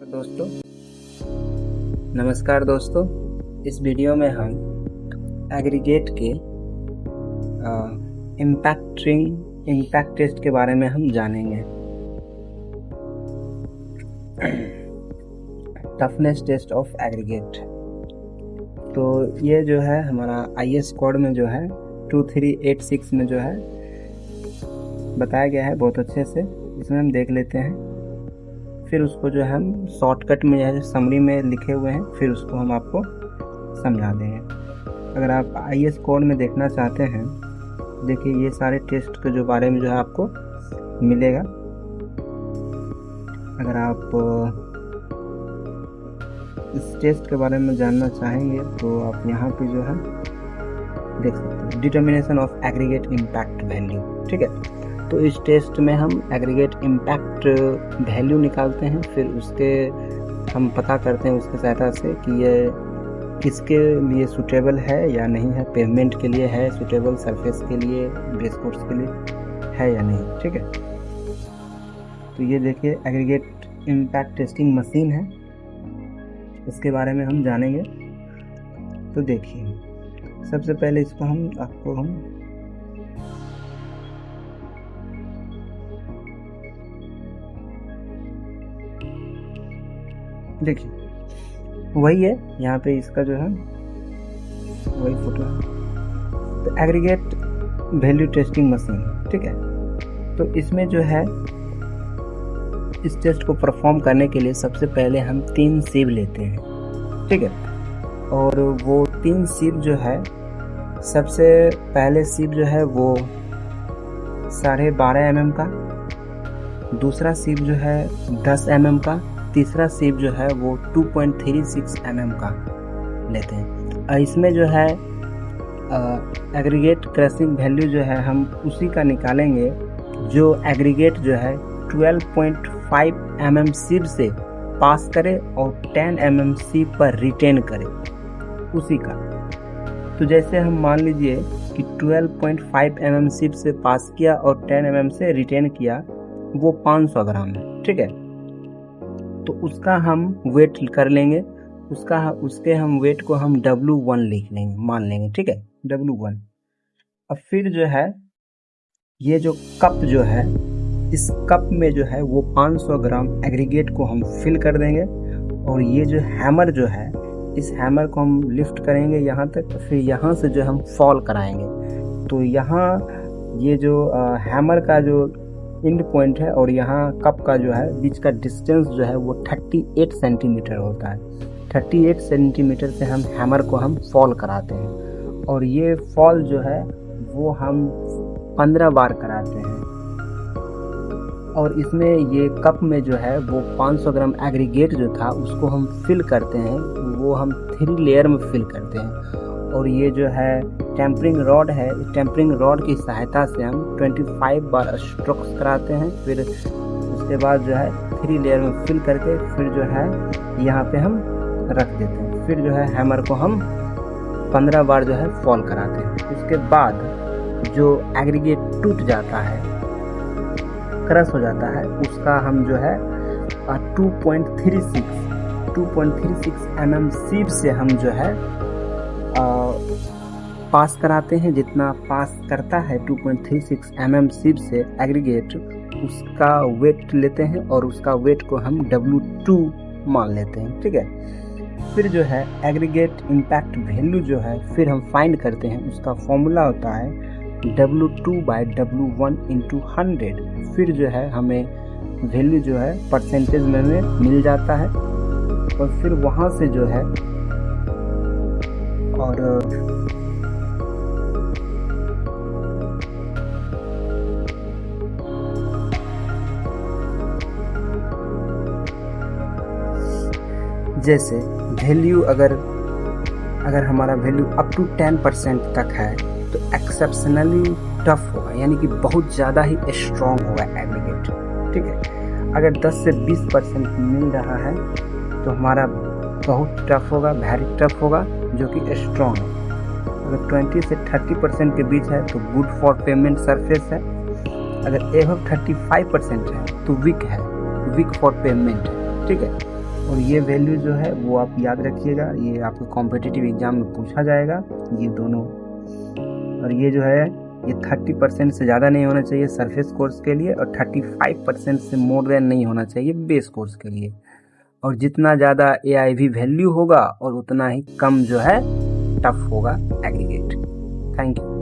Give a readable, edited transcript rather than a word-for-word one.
दोस्तों नमस्कार दोस्तों, इस वीडियो में हम एग्रीगेट के इम्पैक्ट टेस्ट के बारे में हम जानेंगे। Toughness test of aggregate. तो ये जो है हमारा IS कोड में जो है 2386 में जो है बताया गया है बहुत अच्छे से। इसमें हम देख लेते हैं, फिर उसको जो है हम शॉर्टकट में जो समरी में लिखे हुए हैं, फिर उसको हम आपको समझा देंगे। अगर आप IS कोड में देखना चाहते हैं, देखिए ये सारे टेस्ट के जो बारे में जो है आपको मिलेगा। अगर आप इस टेस्ट के बारे में जानना चाहेंगे तो आप यहाँ पे जो है देख सकते हैं, determination of aggregate impact value. ठीक है, तो इस टेस्ट में हम एग्रीगेट इम्पैक्ट वैल्यू निकालते हैं, फिर उसके हम पता करते हैं उसके सहायता से कि ये किसके लिए सूटेबल है या नहीं है। पेवमेंट के लिए है सूटेबल, सरफेस के लिए, बेस कोर्स के लिए है या नहीं। ठीक है, तो ये देखिए एग्रीगेट इम्पैक्ट टेस्टिंग मशीन है, इसके बारे में हम जानेंगे। तो देखिए सबसे पहले इसको हम देखिए वही है, यहाँ पे इसका जो है वही फोटो है। तो एग्रीगेट वैल्यू टेस्टिंग मशीन, ठीक है। तो इसमें जो है इस टेस्ट को परफॉर्म करने के लिए सबसे पहले हम 3 सीव लेते हैं, ठीक है। और वो 3 सीव जो है, सबसे पहले सीव जो है वो 12.5 mm का, दूसरा सीव जो है 10 mm का, तीसरा सीव जो है वो 2.36 mm का लेते हैं। इसमें जो है एग्रीगेट क्रशिंग वैल्यू जो है हम उसी का निकालेंगे जो एग्रीगेट जो है 12.5 mm सीव से पास करे और 10 mm सीव पर रिटेन करे, उसी का। तो जैसे हम मान लीजिए कि 12.5 mm सीव से पास किया और 10 mm से रिटेन किया, वो 500 ग्राम है, ठीक है। तो उसका हम वेट कर लेंगे, उसके हम वेट को हम W1 लिख लेंगे, मान लेंगे, ठीक है, W1। अब फिर जो है ये जो कप जो है, इस कप में जो है वो 500 ग्राम एग्रीगेट को हम फिल कर देंगे। और ये जो हैमर जो है, इस हैमर को हम लिफ्ट करेंगे यहाँ तक, फिर यहाँ से जो हम फॉल कराएंगे। तो यहाँ ये जो हैमर का जो इंड पॉइंट है और यहाँ कप का जो है बीच का डिस्टेंस जो है वो 38 सेंटीमीटर होता है। 38 सेंटीमीटर से हम हैमर को हम फॉल कराते हैं, और ये फॉल जो है वो हम 15 बार कराते हैं। और इसमें ये कप में जो है वो 500 ग्राम एग्रीगेट जो था उसको हम फिल करते हैं, वो हम 3 लेयर में फिल करते हैं। और ये जो है टेम्परिंग रॉड है, टेम्परिंग रॉड की सहायता से हम 25 बार स्ट्रोक्स कराते हैं। फिर उसके बाद जो है 3 लेयर में फिल करके फिर जो है यहाँ पे हम रख देते हैं। फिर जो है हैमर को हम 15 बार जो है फॉल कराते हैं। उसके बाद जो एग्रीगेट टूट जाता है, क्रश हो जाता है, उसका हम जो है 2.36 mm सीव से हम जो है पास कराते हैं। जितना पास करता है 2.36 mm सीव से एग्रीगेट, उसका वेट लेते हैं और उसका वेट को हम W2 मान लेते हैं, ठीक है। फिर जो है एग्रीगेट इम्पैक्ट वैल्यू जो है फिर हम फाइंड करते हैं, उसका फॉर्मूला होता है W2/W1 × 100। फिर जो है हमें वैल्यू जो है परसेंटेज में मिल जाता है, और फिर वहाँ से जो है और जैसे वैल्यू अगर हमारा वैल्यू अप टू 10% तक है तो एक्सेप्शनली टफ होगा, यानी कि बहुत ज़्यादा ही स्ट्रॉन्ग होगा एग्रीगेट, ठीक है। अगर 10 से 20% मिल रहा है तो हमारा बहुत टफ होगा, वेरी टफ होगा, जो कि स्ट्रॉन्ग है। अगर 20 से 30% के बीच है तो गुड फॉर पेवमेंट सरफेस है। अगर एबव 35% है तो वीक है, वीक फॉर पेवमेंट है, ठीक है। और ये वैल्यू जो है वो आप याद रखिएगा, ये आपके कॉम्पिटिटिव एग्जाम में पूछा जाएगा ये दोनों। और ये जो है ये 30% से ज़्यादा नहीं होना चाहिए सरफेस कोर्स के लिए, और 35% से मोर देन नहीं होना चाहिए बेस कोर्स के लिए। और जितना ज़्यादा AIV वैल्यू होगा और उतना ही कम जो है टफ होगा एग्रीगेट। Thank you.